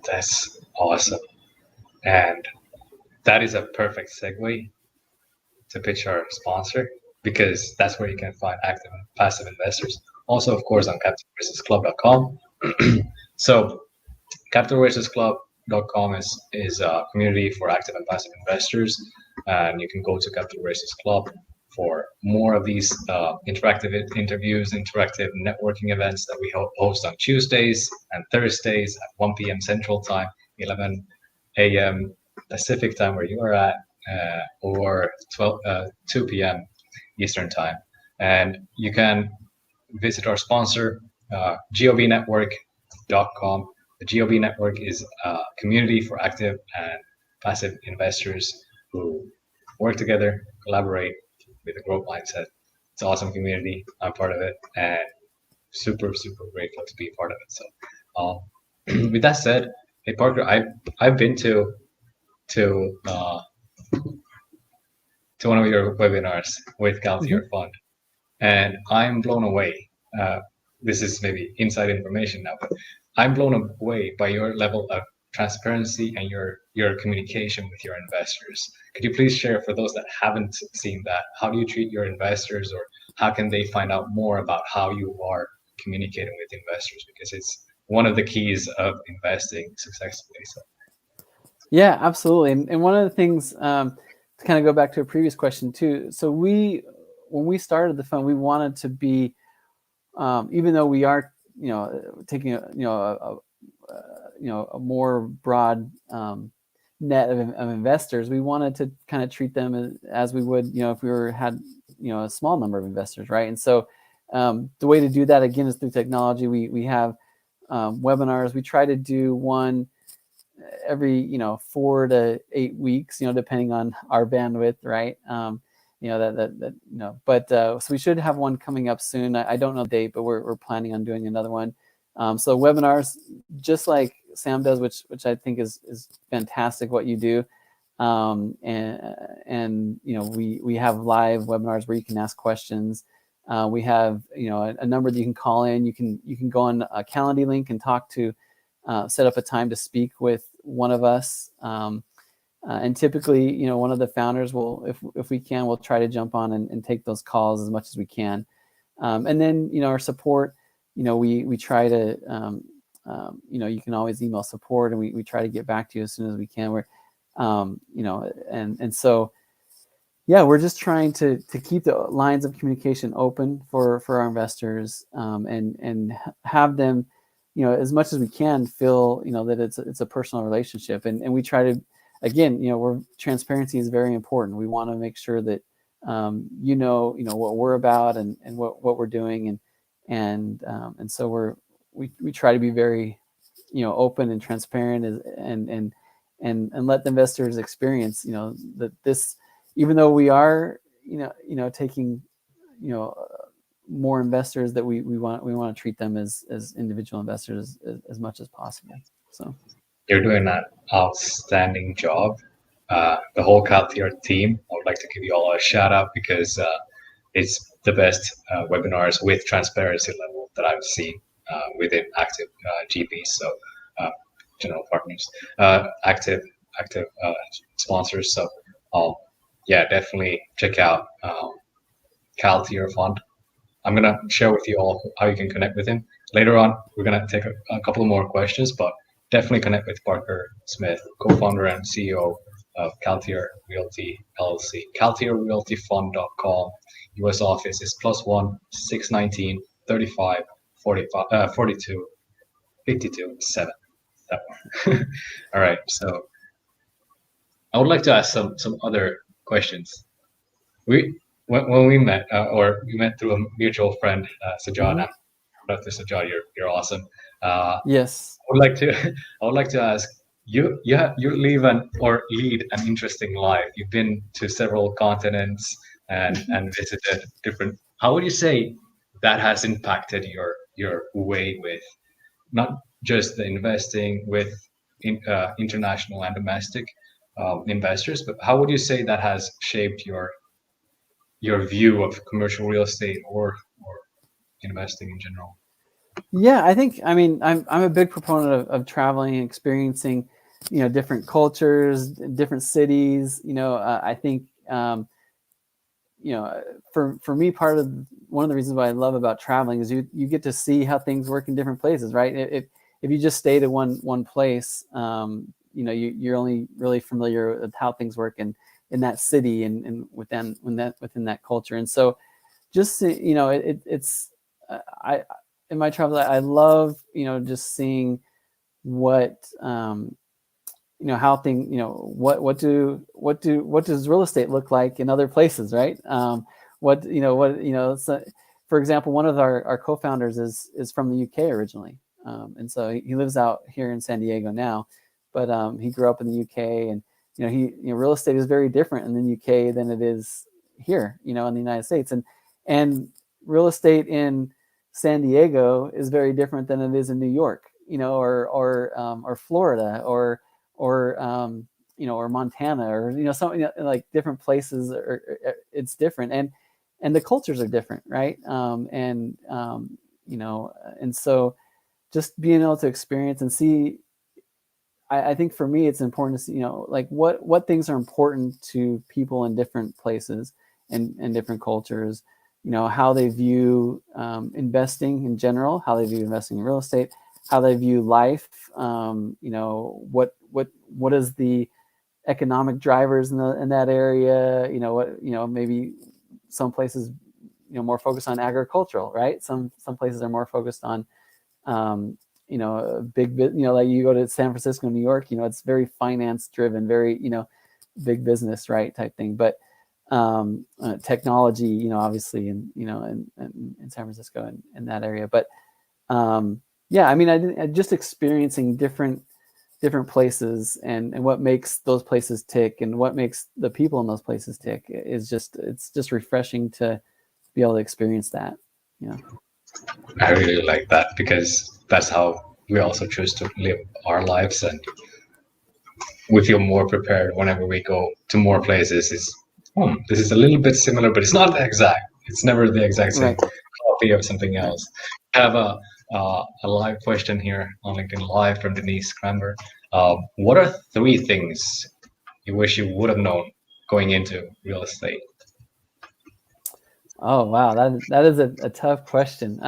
Speaker 1: that's awesome, and that is a perfect segue to pitch our sponsor, because that's where you can find active and passive investors. Also, of course, on capitalraisersclub.com. So capitalraisersclub.com is a community for active and passive investors, and you can go to Capital Raisers Club for more of these interactive interviews, interactive networking events that we host on Tuesdays and Thursdays at 1 p.m. Central Time, 11 a.m. Pacific time where you are at, or 2 p.m. Eastern time. And you can visit our sponsor, govnetwork.com. The GOV Network is a community for active and passive investors who work together, collaborate with a growth mindset. It's an awesome community. I'm part of it, and super, super grateful to be a part of it. So, with that said, hey Parker, I've been to uh, to one of your webinars with CalTier Fund, and I'm blown away. This is maybe inside information now, but I'm blown away by your level of transparency and your communication with your investors. Could you please share, for those that haven't seen that, how do you treat your investors, or how can they find out more about how you are communicating with investors? Because it's one of the keys of investing successfully. So.
Speaker 2: Yeah, absolutely. And one of the things, to kind of go back to a previous question too. So when we started the fund, we wanted to be, even though we are, taking a more broad net of investors, we wanted to kind of treat them as we would, if we had, a small number of investors, right? And so the way to do that, again, is through technology. We have webinars. We try to do one every 4 to 8 weeks, depending on our bandwidth, right? But so we should have one coming up soon. I don't know the date, but we're planning on doing another one. So webinars, just like Sam does, which I think is fantastic what you do. And we have live webinars where you can ask questions. We have a number that you can call in. You can go on a Calendly link and talk to, set up a time to speak with one of us. And typically, one of the founders will, if we can, we'll try to jump on and take those calls as much as we can. And then, our support, we try to, you can always email support, and we try to get back to you as soon as we can. We're, and so, yeah, we're just trying to keep the lines of communication open for our investors, and have them, as much as we can, feel, that it's a personal relationship. And we try to, again, transparency is very important. We want to make sure that, what we're about and what we're doing. And so we try to be very, open and transparent, and let the investors experience, that this, even though we are, taking, more investors, that we want to treat them as individual investors as much as possible. So
Speaker 1: You're doing an outstanding job. The whole CalTier team, I would like to give you all a shout out, because it's the best webinars with transparency level that I've seen within active GPs. So general partners, active sponsors. So yeah, definitely check out CalTier Fund. I'm gonna share with you all how you can connect with him. Later on, we're gonna take a couple more questions, but definitely connect with Parker Smith, co-founder and CEO of CalTier Realty LLC. CalTierRealtyFund.com. US office is +1 619 35 45 42 52 7. That one. All right. So I would like to ask some other questions. When we met, or we met through a mutual friend, Sajjad. Dr. Sajjad, you're awesome.
Speaker 2: yes,
Speaker 1: I would like to ask you. You lead an interesting life. You've been to several continents and visited different. How would you say that has impacted your way with not just the investing with international and domestic investors, but how would you say that has shaped your view of commercial real estate or investing in general?
Speaker 2: Yeah, I'm a big proponent of traveling and experiencing, different cultures, different cities. I think, for me, one of the reasons why I love about traveling is you get to see how things work in different places, right? If you just stayed at one place, you're only really familiar with how things work in that city and within that culture. And so, just it's in my travels, I love just seeing what how what does real estate look like in other places, right? So, for example, one of our co-founders is from the UK originally, and so he lives out here in San Diego now, but he grew up in the UK, and real estate is very different in the UK than it is here, in the United States, and real estate in San Diego is very different than it is in New York, or Florida, or Montana, or some like different places, it's different, and the cultures are different, right? And so just being able to experience and see, I think for me it's important to see, like what things are important to people in different places and different cultures, how they view investing in general, how they view investing in real estate, how they view life, what is the economic drivers in that area, maybe some places more focused on agricultural, right? Some places are more focused on big, like you go to San Francisco, New York, it's very finance driven, very, big business, right, type thing. But technology, obviously in San Francisco and in that area. But yeah, I mean, I just experiencing different places and what makes those places tick and what makes the people in those places tick it's just refreshing to be able to experience that.
Speaker 1: I really like that, because that's how we also choose to live our lives, and we feel more prepared whenever we go to more places. This is a little bit similar, but it's not exact. It's never the exact same copy of something else. I have a live question here on LinkedIn Live from Denise Cranber. What are 3 things you wish you would have known going into real estate?
Speaker 2: Oh, wow. That is a tough question.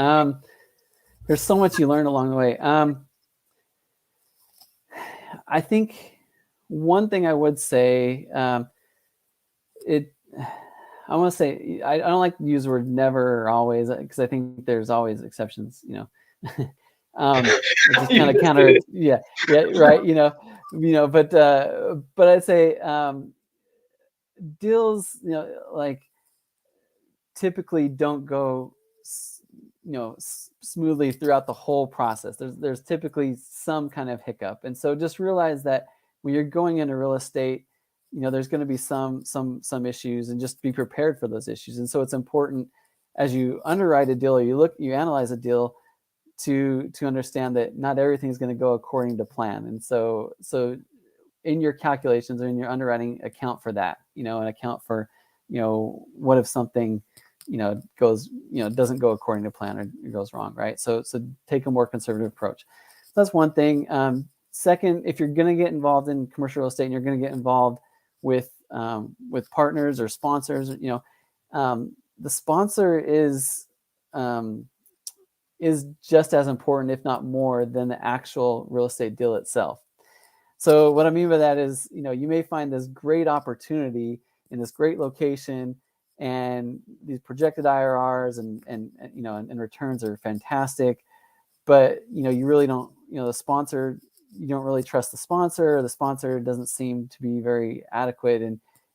Speaker 2: There's so much you learn along the way. I think one thing I would say, I want to say, I don't like to use the word never or always, because I think there's always exceptions, which is kind of counter. Yeah, right. But I'd say deals, like typically don't go, smoothly throughout the whole process. There's typically some kind of hiccup, and so just realize that when you're going into real estate, there's going to be some issues, and just be prepared for those issues. And so it's important as you underwrite a deal or you analyze a deal to understand that not everything is going to go according to plan. And so in your calculations or in your underwriting, account for that, and account for, what if something, goes, doesn't go according to plan or goes wrong, right? So take a more conservative approach. That's one thing. Second, if you're going to get involved in commercial real estate and you're going to get involved with partners or sponsors, the sponsor is just as important, if not more, than the actual real estate deal itself. So what I mean by that is, you may find this great opportunity in this great location, and these projected IRRs and returns are fantastic, but you really don't, the sponsor, you don't really trust the sponsor. The sponsor doesn't seem to be very adequate,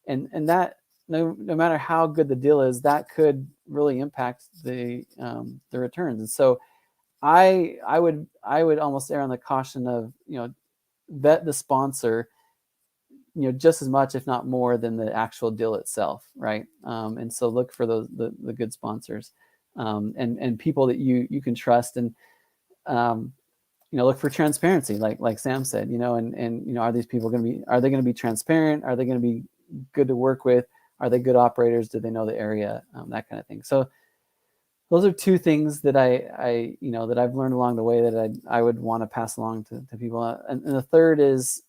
Speaker 2: and that no matter how good the deal is, that could really impact the returns. And so I would almost err on the caution of, vet the sponsor, just as much, if not more, than the actual deal itself, right? And so look for the good sponsors, and people that you can trust, and look for transparency, like Sam said, and are these people are they going to be transparent? Are they going to be good to work with? Are they good operators? Do they know the area? That kind of thing. So those are 2 things that I that I've learned along the way that I would want to pass along to people. And the third is,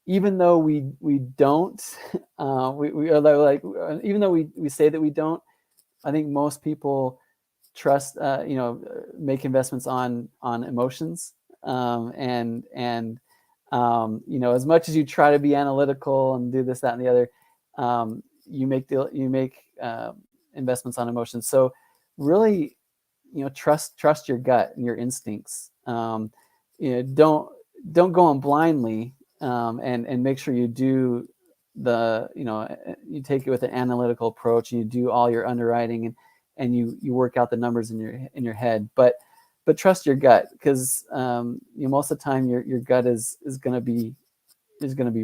Speaker 2: even though we don't, we are like, even though we say that we don't, I think most people trust, make investments on emotions, and as much as you try to be analytical and do this, that, and the other, you make investments on emotions. So really, trust your gut and your instincts. Don't don't go in blindly, and make sure you do you take it with an analytical approach, and you do all your underwriting, and you work out the numbers in your head, but trust your gut, because most of the time your gut is going to be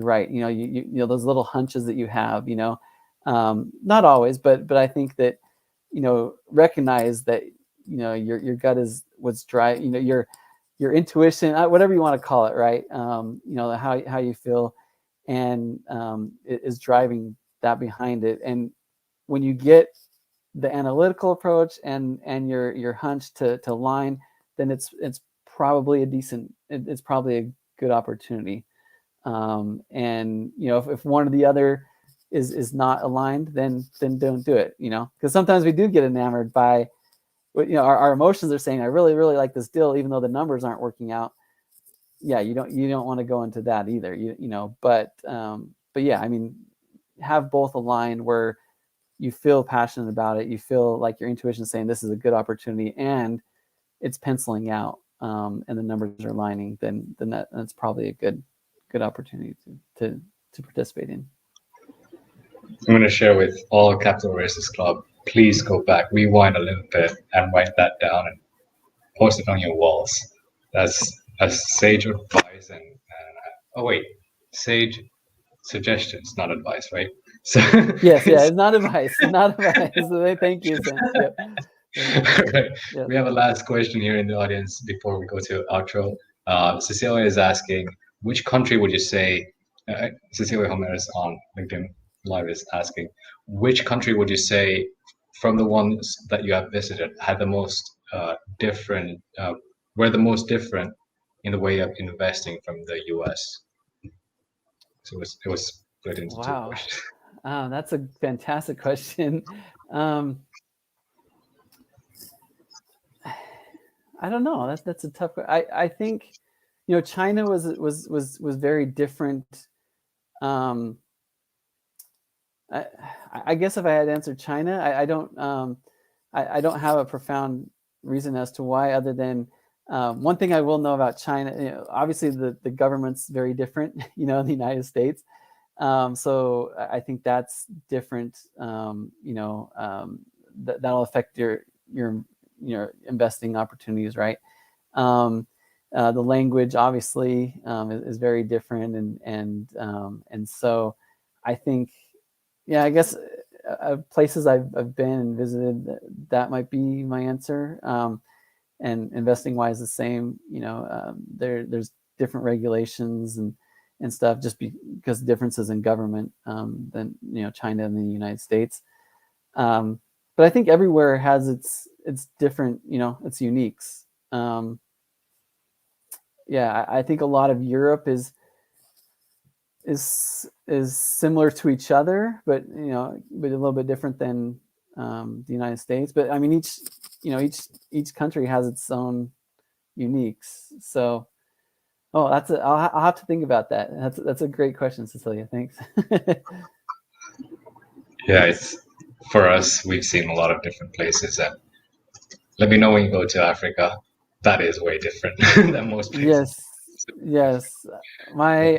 Speaker 2: right. You those little hunches that you have, not always, but I think that recognize that your gut is what's driving, your intuition, whatever you want to call it, right? How you feel, and is driving that behind it. And when you get the analytical approach and your hunch to align, then it's probably it's probably a good opportunity. And if one or the other is not aligned, then don't do it. Because sometimes we do get enamored by what our emotions are saying. I really like this deal, even though the numbers aren't working out. Yeah, you don't want to go into that either. But yeah, I mean, have both aligned where you feel passionate about it, you feel like your intuition is saying this is a good opportunity, and it's penciling out, and the numbers are aligning. Then that's probably a good opportunity to participate in.
Speaker 1: I'm going to share with all Capital Races Club. Please go back, rewind a little bit, and write that down and post it on your walls. That's a sage advice, and oh wait, sage suggestions, not advice, right? So
Speaker 2: yes, yeah, it's not advice. It's not advice. So thank you, Sam. Yep.
Speaker 1: Right. Yep. We have a last question here in the audience before we go to outro. Cecilia is asking, which country would you say? Cecilia Homeres on LinkedIn Live is asking, which country would you say from the ones that you have visited had the most different, were the most different in the way of investing from the US? So it was split into two questions.
Speaker 2: That's a fantastic question. I don't know. That's a tough. I think, China was very different. I guess if I had answered China, I don't have a profound reason as to why, other than one thing I will know about China. Obviously the government's very different, in the United States. So I think that's different. That'll affect your investing opportunities, right? The language obviously is very different, and so I think, yeah, I guess places I've been and visited, that might be my answer. And investing wise, the same. There's different regulations and stuff, just because differences in government than China and the United States. But I think everywhere has its different, its uniques. Yeah, I think a lot of Europe is similar to each other, but a little bit different than the United States. But I mean, each country has its own uniques. So, I'll have to think about that. That's a great question, Cecilia. Thanks.
Speaker 1: Yeah, it's for us. We've seen a lot of different places, and let me know when you go to Africa. That is way different than most places.
Speaker 2: Yes. My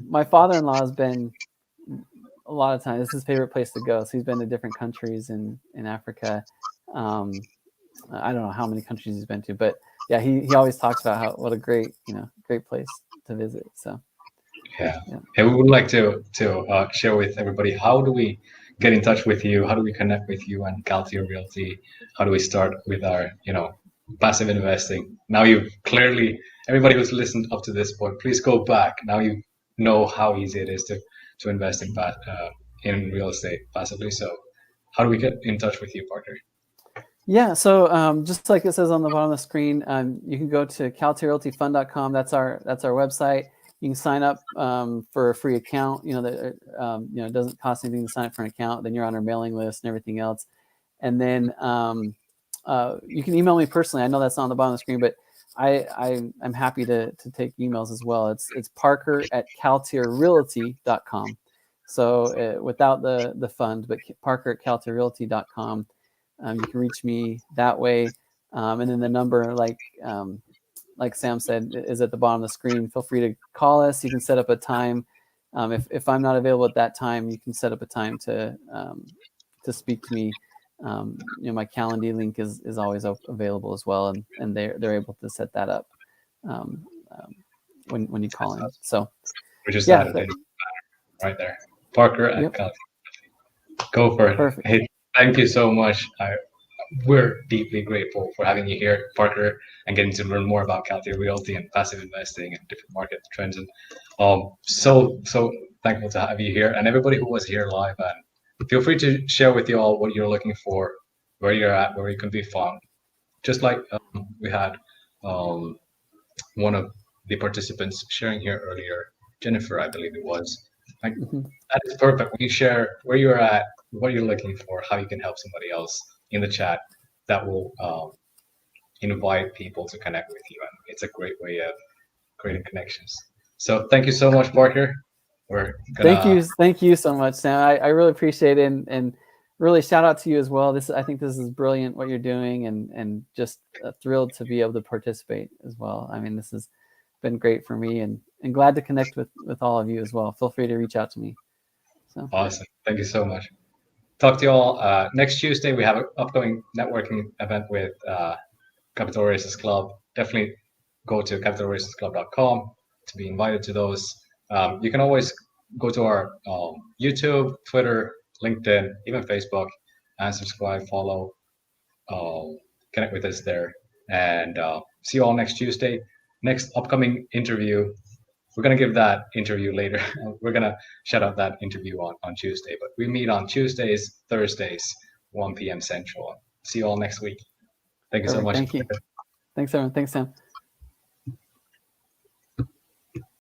Speaker 2: my father-in-law has been a lot of times. This is his favorite place to go. So he's been to different countries in Africa. I don't know how many countries he's been to, but yeah, he always talks about what a great place to visit. So
Speaker 1: yeah. And we would like to share with everybody, how do we get in touch with you? How do we connect with you and CalTier Realty? How do we start with our passive investing? Now you've clearly, everybody who's listened up to this point, please go back. Now you know how easy it is to invest in real estate passively. So how do we get in touch with you, partner?
Speaker 2: Yeah, so just like it says on the bottom of the screen, you can go to CalTierRealtyFund.com. That's our website. You can sign up for a free account. That it doesn't cost anything to sign up for an account. Then you're on our mailing list and everything else. And then you can email me personally. I know that's not on the bottom of the screen, but I'm happy to take emails as well. It's Parker@CalTierRealty.com. So without the fund, but Parker@CalTierRealty.com. You can reach me that way, and then the number, like like Sam said, is at the bottom of the screen. Feel free to call us. You can set up a time. If I'm not available at that time, you can set up a time to speak to me. My Calendly link is always available as well, and they're able to set that up when you call in. So
Speaker 1: we just
Speaker 2: yeah,
Speaker 1: added it right there. Parker at
Speaker 2: Yep.
Speaker 1: CalTier. Go for it.
Speaker 2: Perfect.
Speaker 1: Hey, thank you so much. We're deeply grateful for having you here, Parker, and getting to learn more about CalTier Realty and passive investing and different market trends. And so thankful to have you here, and everybody who was here live. And feel free to share with you all what you're looking for, where you're at, where you can be found. Just like we had one of the participants sharing here earlier, Jennifer, I believe it was. Like, that is perfect. When you share where you're at, what you're looking for, how you can help somebody else in the chat, that will invite people to connect with you. And it's a great way of creating connections. So thank you so much, Parker. We're gonna...
Speaker 2: Thank you so much, Sam. I really appreciate it, and really shout out to you as well. I think this is brilliant what you're doing, and just thrilled to be able to participate as well. I mean, this has been great for me, and glad to connect with all of you as well. Feel free to reach out to me. So
Speaker 1: awesome. Thank you so much. Talk to you all next Tuesday. We have an upcoming networking event with Capital Races Club. Definitely go to capitalracesclub.com to be invited to those. You can always go to our YouTube, Twitter, LinkedIn, even Facebook, and subscribe, follow, connect with us there. And see you all next Tuesday. Next upcoming interview, we're going to give that interview later. We're going to shout out that interview on Tuesday. But we meet on Tuesdays, Thursdays, 1 p.m. Central. See you all next week. Thank you so much.
Speaker 2: Thank you. Thanks, everyone. Thanks, Sam.